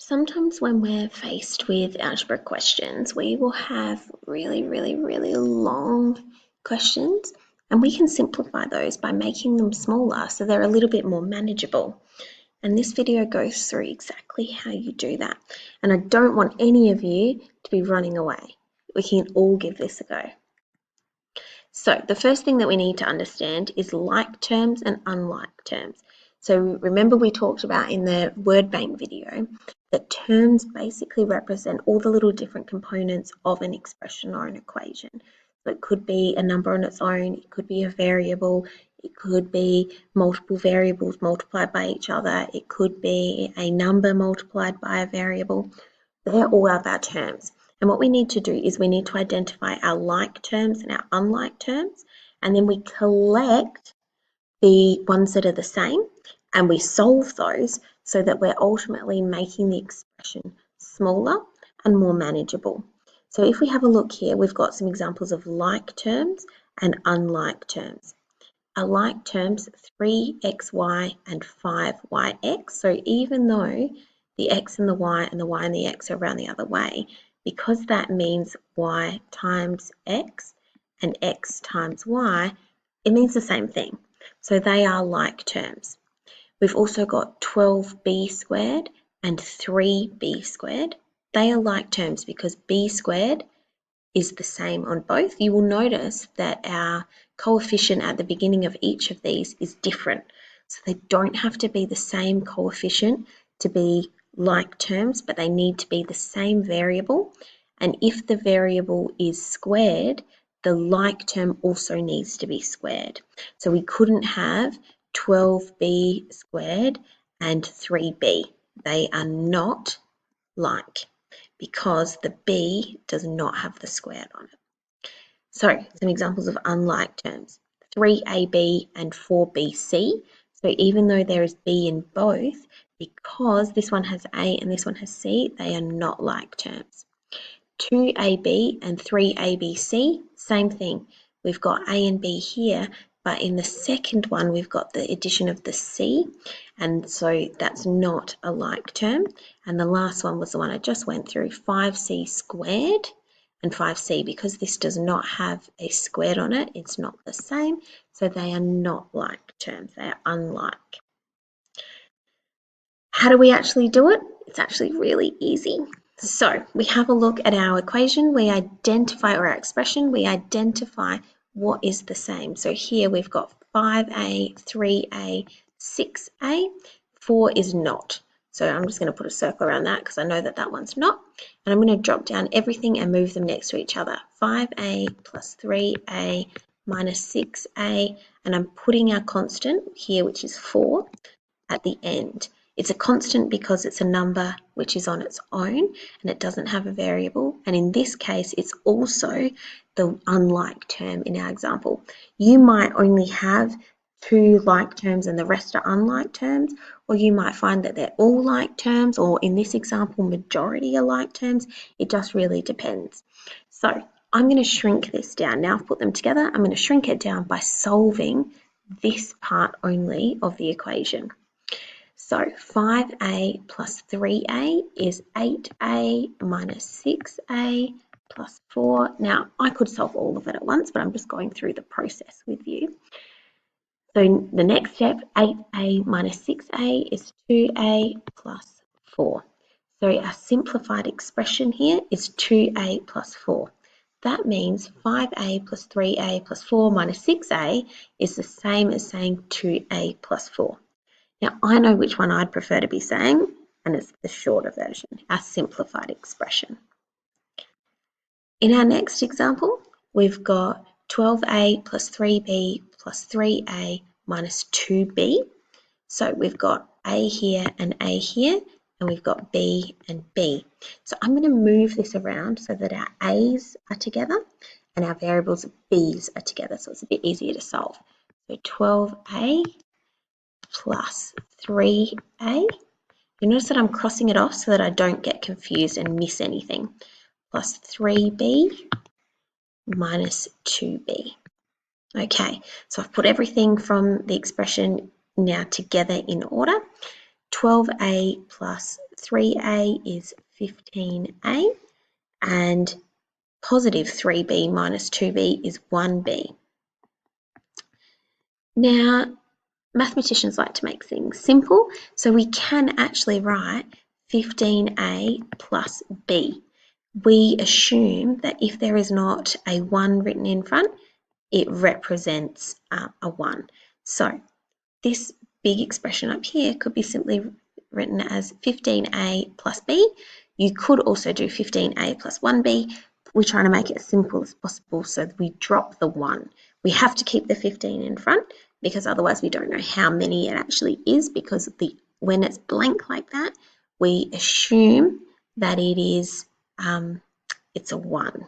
Sometimes when we're faced with algebra questions, we will have really long questions, and we can simplify those by making them smaller so they're a little bit more manageable. And this video goes through exactly how you do that. And I don't want any of you to be running away. We can all give this a go. So the first thing that we need to understand is like terms and unlike terms. So remember we talked about in the word bank video that terms basically represent all the little different components of an expression or an equation. So it could be a number on its own, it could be a variable, it could be multiple variables multiplied by each other, it could be a number multiplied by a variable. They're all of our terms. And what we need to do is we need to identify our like terms and our unlike terms, and then we collect the ones that are the same and we solve those so that we're ultimately making the expression smaller and more manageable. So if we have a look here, we've got some examples of like terms and unlike terms. Our like terms, 3xy and 5yx. So even though the x and the y and the x are around the other way, because that means y times x and x times y, it means the same thing. So they are like terms. We've also got 12b squared and 3b squared. They are like terms because b squared is the same on both. You will notice that our coefficient at the beginning of each of these is different. So they don't have to be the same coefficient to be like terms, but they need to be the same variable. And if the variable is squared, the like term also needs to be squared. So we couldn't have 12b squared and 3b. They are not like, because the b does not have the squared on it. So some examples of unlike terms, 3ab and 4bc. So even though there is b in both, because this one has a and this one has c, they are not like terms. 2ab and 3abc, same thing. We've got a and b here, but in the second one we've got the addition of the c, and so that's not a like term. And the last one was the one I just went through, 5c squared and 5c, because this does not have a squared on it, it's not the same, so they are not like terms, they are unlike. How do we actually do it? It's actually really easy. So we have a look at our equation, we identify, or our expression, we identify what is the same. So here we've got 5a, 3a, 6a, 4 is not. So I'm just going to put a circle around that because I know that that one's not. And I'm going to drop down everything and move them next to each other. 5a plus 3a minus 6a, and I'm putting our constant here, which is 4, at the end. It's a constant because it's a number which is on its own and it doesn't have a variable. And in this case, it's also the unlike term in our example. You might only have 2 like terms and the rest are unlike terms, or you might find that they're all like terms, or in this example, majority are like terms. It just really depends. So I'm going to shrink this down. Now I've put them together, I'm going to shrink it down by solving this part only of the equation. So 5a plus 3a is 8a minus 6a plus 4. Now, I could solve all of it at once, but I'm just going through the process with you. So the next step, 8a minus 6a is 2a plus 4. So our simplified expression here is 2a plus 4. That means 5a plus 3a plus 4 minus 6a is the same as saying 2a plus 4. Now, I know which one I'd prefer to be saying, and it's the shorter version, our simplified expression. In our next example, we've got 12a plus 3b plus 3a minus 2b. So we've got a here and a here, and we've got b and b. So I'm going to move this around so that our a's are together and our variables b's are together, so it's a bit easier to solve. So 12a plus 3a. You notice that I'm crossing it off so that I don't get confused and miss anything. Plus 3b minus 2b. Okay, so I've put everything from the expression now together in order. 12a plus 3a is 15a, and positive 3b minus 2b is 1b. Now, mathematicians like to make things simple, so we can actually write 15a plus b. We assume that if there is not a 1 written in front, it represents a 1. So this big expression up here could be simply written as 15a plus b. You could also do 15a plus 1b. We're trying to make it as simple as possible so that we drop the 1. We have to keep the 15 in front because otherwise we don't know how many it actually is, because when it's blank like that, we assume that it's a 1.